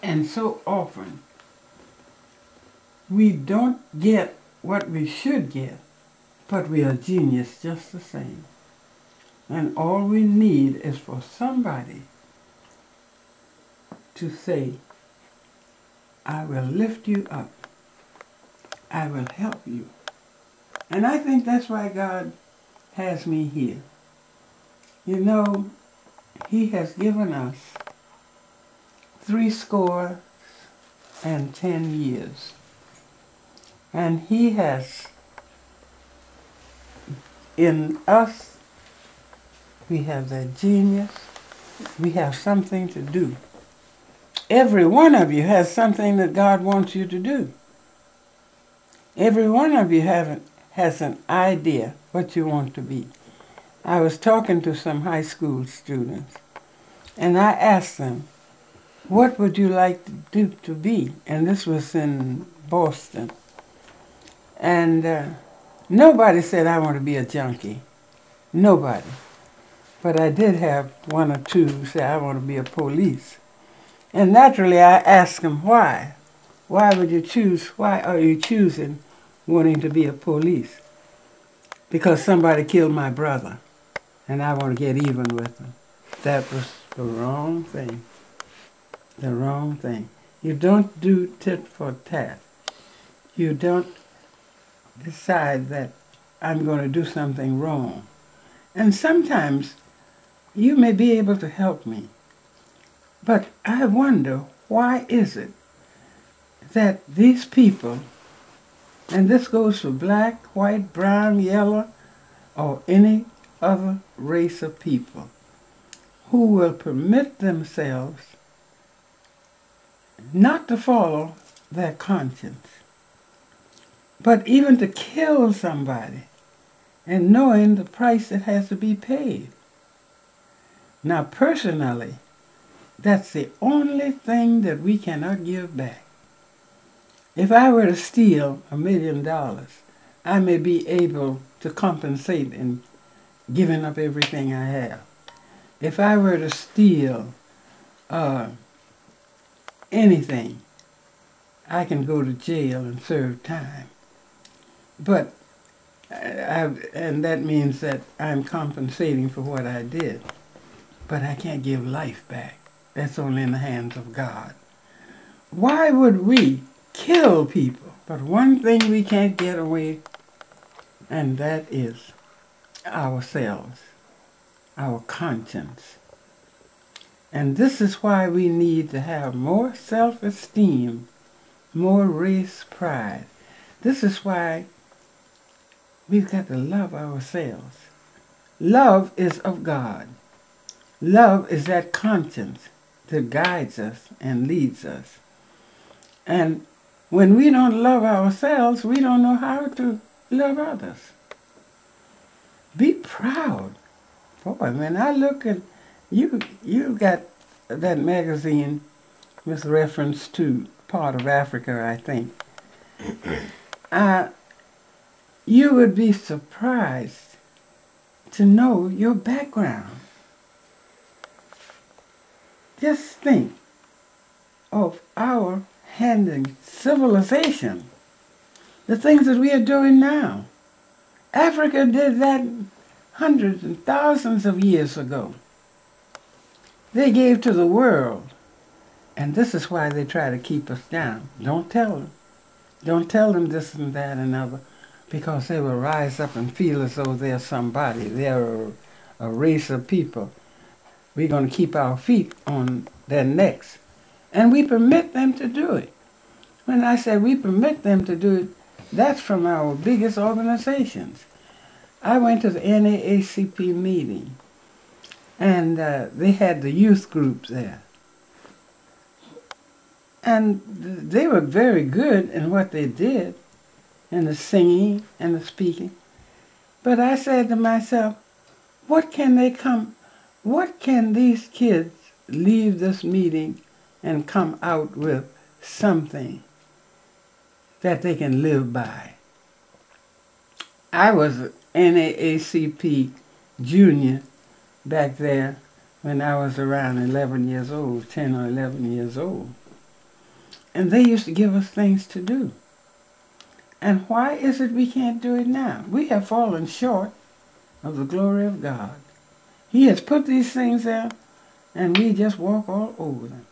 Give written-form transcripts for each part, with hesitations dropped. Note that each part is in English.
And so often, we don't get what we should get, but we are genius just the same. And all we need is for somebody to say, I will lift you up. I will help you. And I think that's why God has me here. You know, He has given us 70 years. And He has, in us, we have that genius. We have something to do. Every one of you has something that God wants you to do. Every one of you has an idea what you want to be. I was talking to some high school students, and I asked them, what would you like to be? And this was in Boston. And nobody said, I want to be a junkie. Nobody. But I did have one or two who said, I want to be a police. And naturally, I asked them, why? Why would you choose? Why are you choosing wanting to be a police? Because somebody killed my brother, and I want to get even with them. That was the wrong thing. The wrong thing. You don't do tit for tat. You don't decide that I'm going to do something wrong. And sometimes you may be able to help me. But I wonder, why is it that these people, and this goes for black, white, brown, yellow, or any other race of people, who will permit themselves not to follow their conscience, but even to kill somebody, and knowing the price that has to be paid. Now, personally, that's the only thing that we cannot give back. If I were to steal $1 million, I may be able to compensate in giving up everything I have. If I were to steal anything, I can go to jail and serve time. But, and that means that I'm compensating for what I did. But I can't give life back. That's only in the hands of God. Why would we kill people? But one thing we can't get away, and that is ourselves, our conscience. And this is why we need to have more self-esteem, more race pride. This is why we've got to love ourselves. Love is of God. Love is that conscience that guides us and leads us. And when we don't love ourselves, we don't know how to love others. Be proud. Boy, when I look at you got that magazine with reference to part of Africa, I think. You would be surprised to know your background. Just think of our handling civilization, the things that we are doing now. Africa did that hundreds and thousands of years ago. They gave to the world, and this is why they try to keep us down. Don't tell them. Don't tell them this and that and other, because they will rise up and feel as though they're somebody. They're a race of people. We're going to keep our feet on their necks. And we permit them to do it. When I say we permit them to do it, that's from our biggest organizations. I went to the NAACP meeting, and they had the youth groups there. And they were very good in what they did, in the singing and the speaking. But I said to myself, what can these kids leave this meeting and come out with something that they can live by? I was an NAACP junior back there when I was around 11 years old, 10 or 11 years old. And they used to give us things to do. And why is it we can't do it now? We have fallen short of the glory of God. He has put these things there, and we just walk all over them.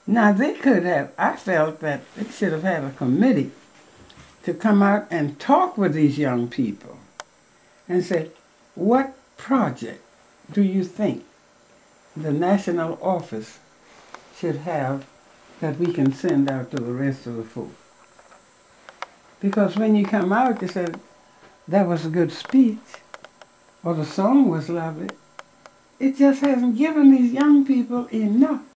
Now, they could have, I felt that they should have had a committee to come out and talk with these young people and say, what project do you think the national office should have that we can send out to the rest of the folk? Because when you come out, you say, that was a good speech, or the song was lovely. It just hasn't given these young people enough.